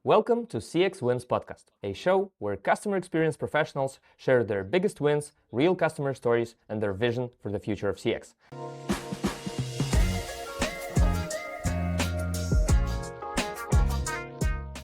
Welcome to CX Wins Podcast, a show where customer experience professionals share their biggest wins, real customer stories, and their vision for the future of CX.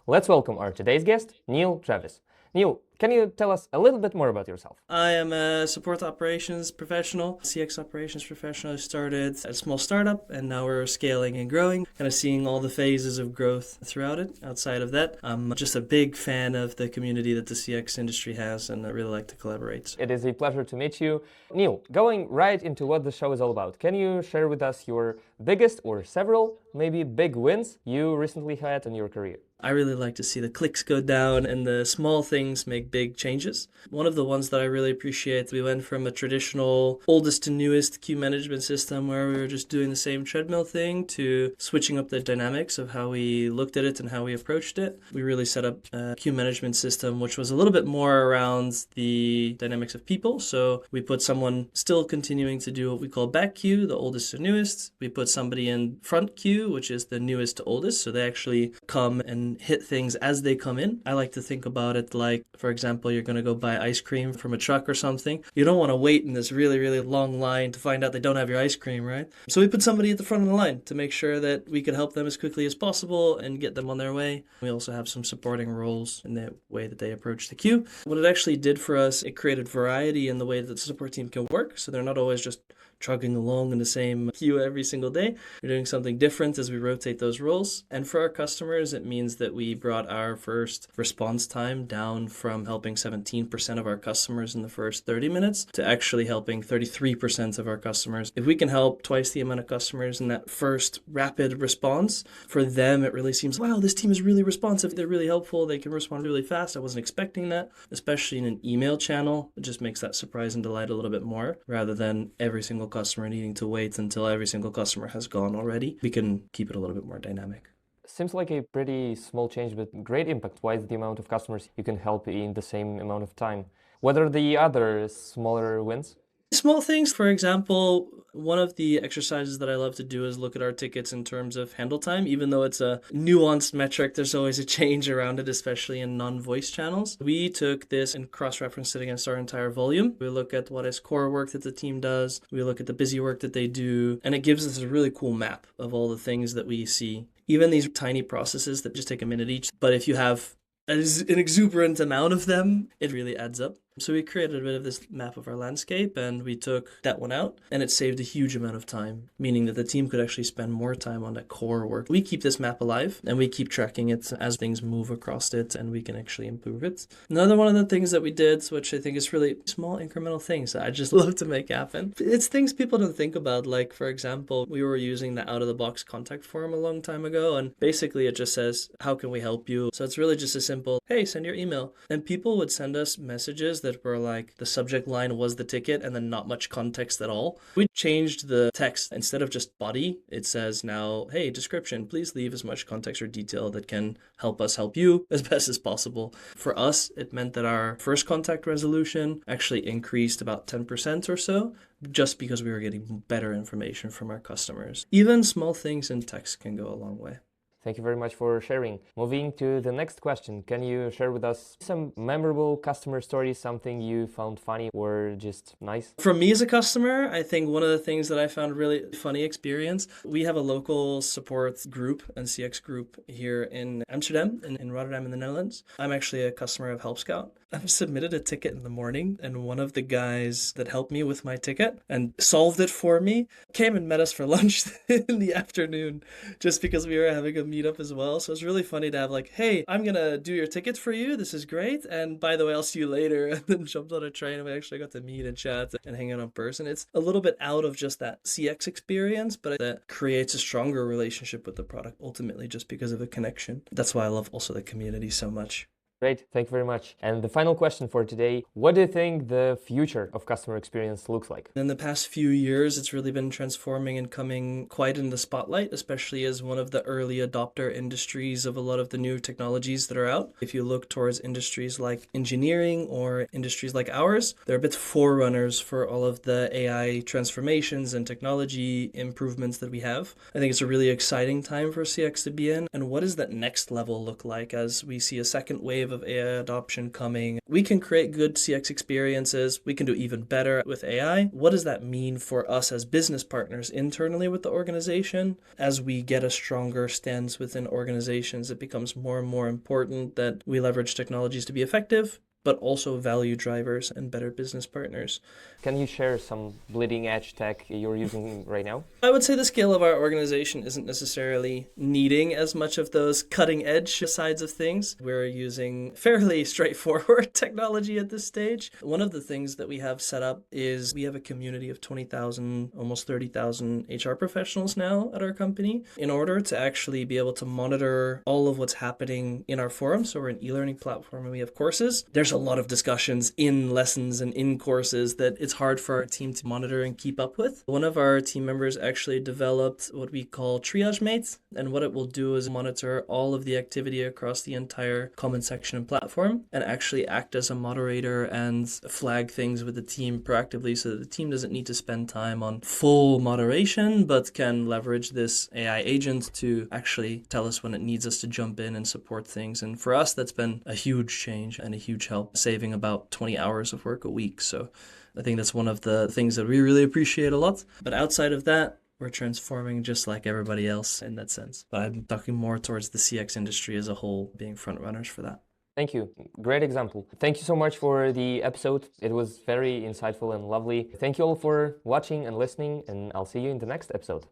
Let's welcome our today's guest, Neal Travis. Neal, can you tell us a little bit more about yourself? I am a support operations professional, CX operations professional. I started at a small startup and now we're scaling and growing, kind of seeing all the phases of growth throughout it. Outside of that, I'm just a big fan of the community that the CX industry has and I really like to collaborate. It is a pleasure to meet you. Neal, going right into what the show is all about, can you share with us your biggest or several, maybe big wins you recently had in your career? I really like to see the clicks go down and the small things make big changes. One of the ones that I really appreciate, we went from a traditional oldest to newest queue management system where we were just doing the same treadmill thing to switching up the dynamics of how we looked at it and how we approached it. We really set up a queue management system which was a little bit more around the dynamics of people. So we put someone still continuing to do what we call back queue, the oldest to newest. We put somebody in front queue, which is the newest to oldest. So they actually come and hit things as they come in. I like to think about it like, for example, you're going to go buy ice cream from a truck or something. You don't want to wait in this really, really long line to find out they don't have your ice cream, right? So we put somebody at the front of the line to make sure that we could help them as quickly as possible and get them on their way. We also have some supporting roles in the way that they approach the queue. What it actually did for us, it created variety in the way that the support team can work. So they're not always just trucking along in the same queue every single day. We're doing something different as we rotate those roles. And for our customers, it means that we brought our first response time down from helping 17% of our customers in the first 30 minutes to actually helping 33% of our customers. If we can help twice the amount of customers in that first rapid response, for them, it really seems, wow, this team is really responsive. They're really helpful. They can respond really fast. I wasn't expecting that, especially in an email channel. It just makes that surprise and delight a little bit more rather than every single customer needing to wait until every single customer has gone already. We can keep it a little bit more dynamic. Seems like a pretty small change, but great impact. Why is the amount of customers you can help in the same amount of time? What are the other smaller wins? Small things, for example, one of the exercises that I love to do is look at our tickets in terms of handle time. Even though it's a nuanced metric, there's always a change around it, especially in non-voice channels. We took this and cross-referenced it against our entire volume. We look at what is core work that the team does. We look at the busy work that they do. And it gives us a really cool map of all the things that we see. Even these tiny processes that just take a minute each. But if you have an exuberant amount of them, it really adds up. So we created a bit of this map of our landscape and we took that one out and it saved a huge amount of time, meaning that the team could actually spend more time on that core work. We keep this map alive and we keep tracking it as things move across it and we can actually improve it. Another one of the things that we did, which I think is really small incremental things that I just love to make happen. It's things people don't think about. Like, for example, we were using the out-of-the-box contact form a long time ago and basically it just says, how can we help you? So it's really just a simple, hey, send your email. And people would send us messages that were like the subject line was the ticket and then not much context at all. We changed the text. Instead of just body, it says now, hey, description, please leave as much context or detail that can help us help you as best as possible. For us, it meant that our first contact resolution actually increased about 10% or so, just because we were getting better information from our customers. Even small things in text can go a long way. Thank you very much for sharing. Moving to the next question, can you share with us some memorable customer stories, something you found funny or just nice? For me as a customer, I think one of the things that I found really funny experience, we have a local support group and CX group here in Amsterdam, in Rotterdam in the Netherlands. I'm actually a customer of Help Scout. I've submitted a ticket in the morning and one of the guys that helped me with my ticket and solved it for me came and met us for lunch in the afternoon just because we were having a meetup as well. So it's really funny to have like, hey, I'm going to do your tickets for you. This is great. And by the way, I'll see you later. And then jumped on a train and we actually got to meet and chat and hang out in person. It's a little bit out of just that CX experience, but that creates a stronger relationship with the product ultimately just because of the connection. That's why I love also the community so much. Great, thank you very much. And the final question for today, what do you think the future of customer experience looks like? In the past few years, it's really been transforming and coming quite in the spotlight, especially as one of the early adopter industries of a lot of the new technologies that are out. If you look towards industries like engineering or industries like ours, they're a bit forerunners for all of the AI transformations and technology improvements that we have. I think it's a really exciting time for CX to be in. And what does that next level look like as we see a second wave of AI adoption coming? We can create good CX experiences. We can do even better with AI. What does that mean for us as business partners internally with the organization? As we get a stronger stance within organizations, it becomes more and more important that we leverage technologies to be effective, but also value drivers and better business partners. Can you share some bleeding edge tech you're using right now? I would say the scale of our organization isn't necessarily needing as much of those cutting edge sides of things. We're using fairly straightforward technology at this stage. One of the things that we have set up is we have a community of 20,000, almost 30,000 HR professionals now at our company. In order to actually be able to monitor all of what's happening in our forum, so we're an e-learning platform and we have courses, there's a lot of discussions in lessons and in courses that it's hard for our team to monitor and keep up with. One of our team members actually developed what we call Triage Mates, and what it will do is monitor all of the activity across the entire comment section and platform and actually act as a moderator and flag things with the team proactively so that the team doesn't need to spend time on full moderation, but can leverage this AI agent to actually tell us when it needs us to jump in and support things. And for us, that's been a huge change and a huge help, saving about 20 hours of work a week. So I think that's one of the things that we really appreciate a lot. But outside of that, we're transforming just like everybody else in that sense. But I'm talking more towards the CX industry as a whole, being front runners for that. Thank you. Great example. Thank you so much for the episode. It was very insightful and lovely. Thank you all for watching and listening, and I'll see you in the next episode.